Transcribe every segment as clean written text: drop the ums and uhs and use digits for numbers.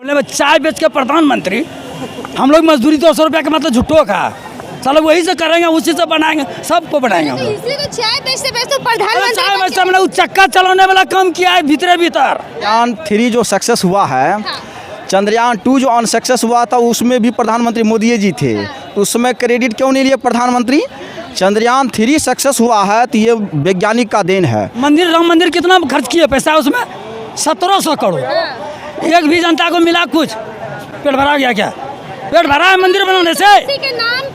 चाय बेच के प्रधानमंत्री, हम लोग मजदूरी 200 रुपया का मतलब झुट्टो का, चलो वही से करेंगे, उसी से बनाएंगे, सबको बनाएंगे हम लोग। इसलिए तो चाय बेचते बेचते प्रधानमंत्री चाय बेचते हमने वो चक्का चलाने वाला काम किया है भीतर। चंद्रयान 3 जो सक्सेस हुआ है, चंद्रयान 2 जो अनसक्सेस हुआ था उसमें भी प्रधानमंत्री मोदी जी थे, तो उसमें क्रेडिट क्यों नहीं लिए प्रधानमंत्री? चंद्रयान 3 सक्सेस हुआ है तो ये वैज्ञानिक का देन है। मंदिर, राम मंदिर कितना खर्च किया पैसा उसमें? 1700 करोड़। एक भी जनता को मिला कुछ? पेट भरा गया क्या? पेट भरा है मंदिर बनाने से?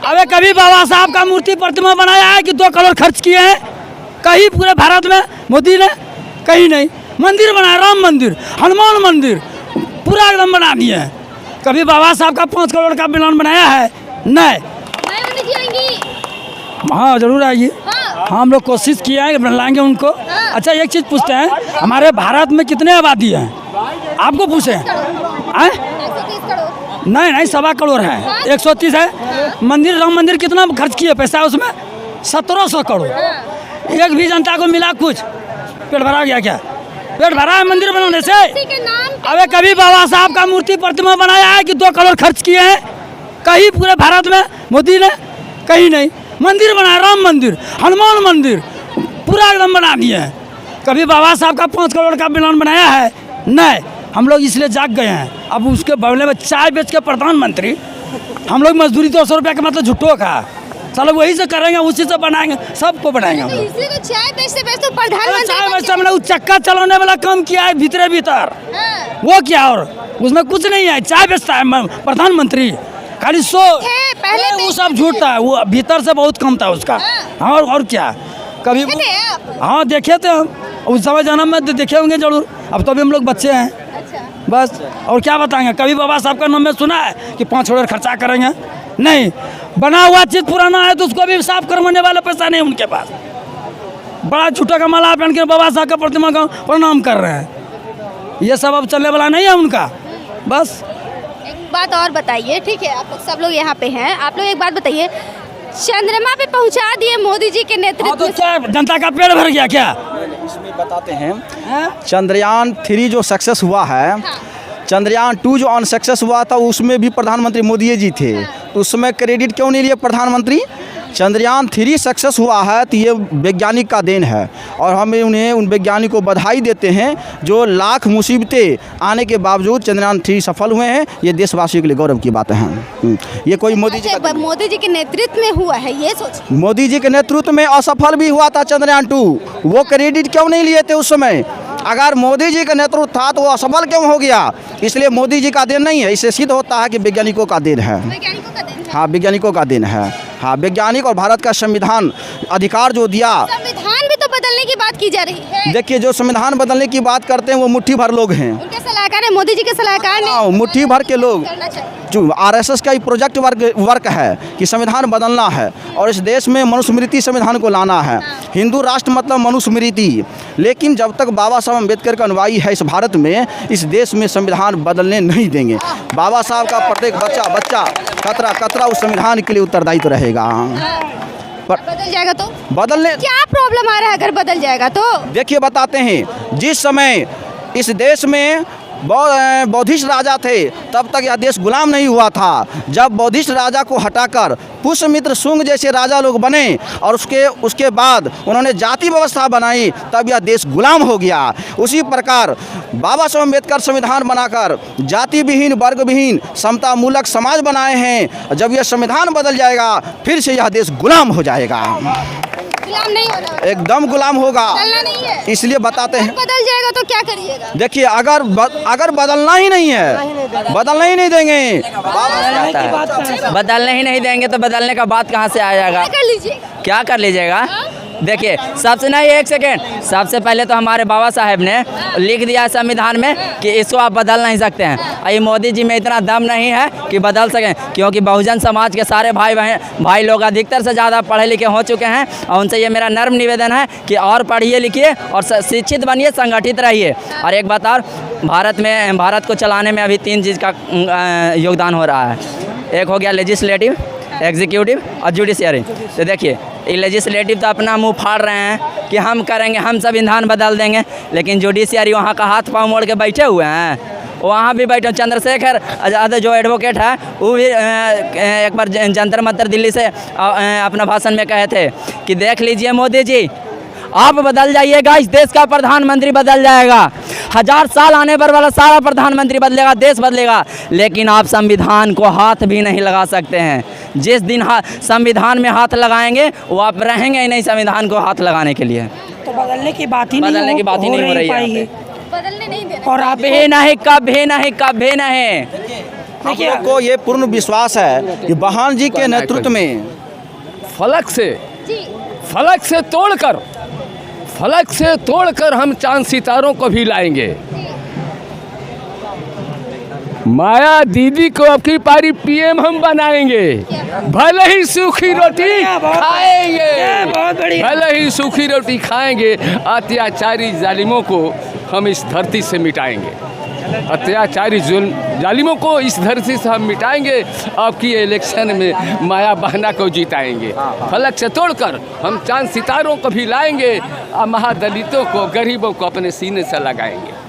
अबे कभी बाबा साहब का मूर्ति प्रतिमा बनाया है कि 2 करोड़ खर्च किए हैं? कहीं पूरे भारत में मोदी ने? कहीं नहीं। मंदिर बनाया, राम मंदिर, हनुमान मंदिर, पूरा एकदम बना दिए हैं। कभी बाबा साहब का 5 करोड़ का प्लान बनाया है? नहीं। हाँ जरूर आइए। हम लोग कोशिश किए हैं, लाएंगे उनको। अच्छा एक चीज़ पूछते हैं, हमारे भारत में कितने आबादी हैं? आपको पूछे? नहीं 1.25 करोड़ है, 130 है। मंदिर, राम मंदिर कितना खर्च किए पैसा उसमें? 1700 करोड़। एक भी जनता को मिला कुछ? पेट भरा गया क्या? पेट भरा है मंदिर बनाने से? अबे कभी बाबा साहब का मूर्ति प्रतिमा बनाया है कि 2 करोड़ खर्च किए हैं? कहीं पूरे भारत में मोदी ने? कहीं नहीं। मंदिर बनाया, राम मंदिर, हनुमान मंदिर, पूरा एकदम बना दिए हैं। कभी बाबा साहब का 5 करोड़ का प्लान बनाया है? नहीं। हम लोग इसलिए जाग गए हैं। अब उसके बदले में चाय बेच के प्रधानमंत्री, हम लोग मजदूरी 200 रुपया का मतलब झुट्टो का, चलो वही से करेंगे, उसी से बनाएंगे, सबको बनाएंगे हम लोग। इसलिए तो चाय बेचते बेचते प्रधानमंत्री चाय बेचते हमने वो चक्का चलाने वाला काम किया है भीतर। वो क्या, और उसमें कुछ नहीं है। चाय बेचता है प्रधानमंत्री, खाली पहले वो सब झूठ था, वो भीतर से बहुत कम था उसका। और क्या कभी? हाँ देखे थे हम, उस समय जन्म में देखे होंगे जरूर। अब तो अभी हम लोग बच्चे हैं। बस और क्या बताएंगे? कभी बाबा साहब का नाम में सुना है कि 5 करोड़ खर्चा करेंगे? नहीं। बना हुआ चीज पुराना है तो उसको भी साफ करवाने वाला पैसा नहीं उनके पास। बड़ा झूठा का माला पहन के बाबा साहब का प्रतिमा का प्रणाम कर रहे हैं। ये सब अब चलने वाला नहीं है उनका। बस एक बात और बताइए, ठीक है, आप सब लोग यहाँ पे हैं, आप लोग एक बात बताइए, चंद्रमा पे पहुँचा दिए मोदी जी के नेतृत्व तो क्या जनता का पेट भर गया क्या? इसमें बताते हैं, चंद्रयान 3 जो सक्सेस हुआ है, चंद्रयान 2 जो अनसक्सेस हुआ था उसमें भी प्रधानमंत्री मोदी जी थे, तो उसमें क्रेडिट क्यों नहीं लिए प्रधानमंत्री? चंद्रयान 3 सक्सेस हुआ है तो ये वैज्ञानिक का देन है, और हम उन्हें, उन वैज्ञानिकों को बधाई देते हैं जो लाख मुसीबतें आने के बावजूद चंद्रयान 3 सफल हुए हैं। ये देशवासियों के लिए गौरव की बात है। ये कोई मोदी जी के नेतृत्व में हुआ है, ये सोच। मोदी जी के नेतृत्व में असफल भी हुआ था चंद्रयान 2, वो क्रेडिट क्यों नहीं लिए थे उस समय? अगर मोदी जी का नेतृत्व था तो वो असफल क्यों हो गया? इसलिए मोदी जी का देन नहीं है, इससे सिद्ध होता है कि वैज्ञानिकों का देन है। हाँ वैज्ञानिकों का देन है। हाँ वैज्ञानिक और भारत का संविधान अधिकार जो दिया, संविधान भी तो बदलने की बात की जा रही है। देखिए जो संविधान बदलने की बात करते हैं वो मुट्ठी भर लोग हैं। उनके सलाहकार है, मोदी जी के सलाहकार हैं, मुट्ठी भर के लोग। जो RSS का ही प्रोजेक्ट वर्क है कि संविधान बदलना है और इस देश में मनुस्मृति संविधान को लाना है। हिंदू राष्ट्र मतलब मनुस्मृति। लेकिन जब तक बाबा साहब अम्बेडकर का अनुयायी है इस भारत में, इस देश में संविधान बदलने नहीं देंगे। बाबा साहब का प्रत्येक बच्चा कतरा उस संविधान के लिए उत्तरदायी तो रहेगा। बदल जाएगा तो बदलने क्या प्रॉब्लम आ रहा है? अगर बदल जाएगा तो देखिए बताते हैं, जिस समय इस देश में बौद्धिस्ट राजा थे तब तक यह देश गुलाम नहीं हुआ था। जब बौद्धिस्ट राजा को हटाकर पुष्यमित्र शुंग जैसे राजा लोग बने और उसके बाद उन्होंने जाति व्यवस्था बनाई, तब यह देश गुलाम हो गया। उसी प्रकार बाबा साहब अम्बेडकर संविधान बनाकर जाति विहीन, वर्ग विहीन, समता मूलक समाज बनाए हैं। जब यह संविधान बदल जाएगा फिर से यह देश गुलाम हो जाएगा। गुलाम नहीं होना, एकदम गुलाम होगा। नहीं है। इसलिए बताते हैं बदल जाएगा तो क्या करिएगा? देखिए अगर बदलना ही नहीं है, बदलना ही नहीं देंगे, बदलने ही नहीं देंगे तो बदलने का बात कहाँ से आ जाएगा? क्या कर लीजिएगा? देखिए सबसे नहीं, एक सेकेंड, सबसे पहले तो हमारे बाबा साहेब ने लिख दिया संविधान में कि इसको आप बदल नहीं सकते हैं। ये मोदी जी में इतना दम नहीं है कि बदल सकें, क्योंकि बहुजन समाज के सारे भाई लोग अधिकतर से ज़्यादा पढ़े लिखे हो चुके हैं, और उनसे ये मेरा नर्म निवेदन है कि और पढ़िए लिखिए और शिक्षित बनिए, संगठित रहिए। और एक बात और, भारत को चलाने में अभी 3 चीज़ का योगदान हो रहा है। एक हो गया लेजिस्लेटिव, एग्जीक्यूटिव और जुडिशियरी। तो देखिए लेजिस्लेटिव तो अपना मुंह फाड़ रहे हैं कि हम करेंगे, हम संविधान बदल देंगे, लेकिन जुडिशियरी वहाँ का हाथ पांव मोड़ के बैठे हुए हैं। वहाँ भी बैठे चंद्रशेखर आज़ाद जो एडवोकेट है वो भी एक बार जंतर मंतर दिल्ली से अपना भाषण में कहे थे कि देख लीजिए मोदी जी, आप बदल जाइएगा, इस देश का प्रधानमंत्री बदल जाएगा, 1000 साल आने पर वाला सारा प्रधानमंत्री बदलेगा, देश बदलेगा, लेकिन आप संविधान को हाथ भी नहीं लगा सकते हैं। जिस दिन संविधान में हाथ लगाएंगे वो आप रहेंगे ही नहीं संविधान को हाथ लगाने के लिए। तो बदलने की बात ही नहीं हो रही है। बदलने नहीं देना। और आप कभी नहीं, कभी नहीं, कभी नहीं। हम लोग को ये पूर्ण विश्वास है कि बहान जी के नेतृत्व में फलक जी से तोड़कर हम चांद सितारों को भी लाएंगे। माया दीदी को अब की पारी पीएम हम बनाएंगे, भले ही सूखी रोटी खाएंगे, भले ही सूखी रोटी खाएंगे। अत्याचारी जालिमों को हम इस धरती से मिटाएंगे, अत्याचारी जालिमों को इस धरती से हम मिटाएंगे। आपकी इलेक्शन में माया बहना को जिताएंगे। फलक से तोड़कर हम चांद सितारों को भी लाएंगे और महादलितों को, गरीबों को अपने सीने से लगाएंगे।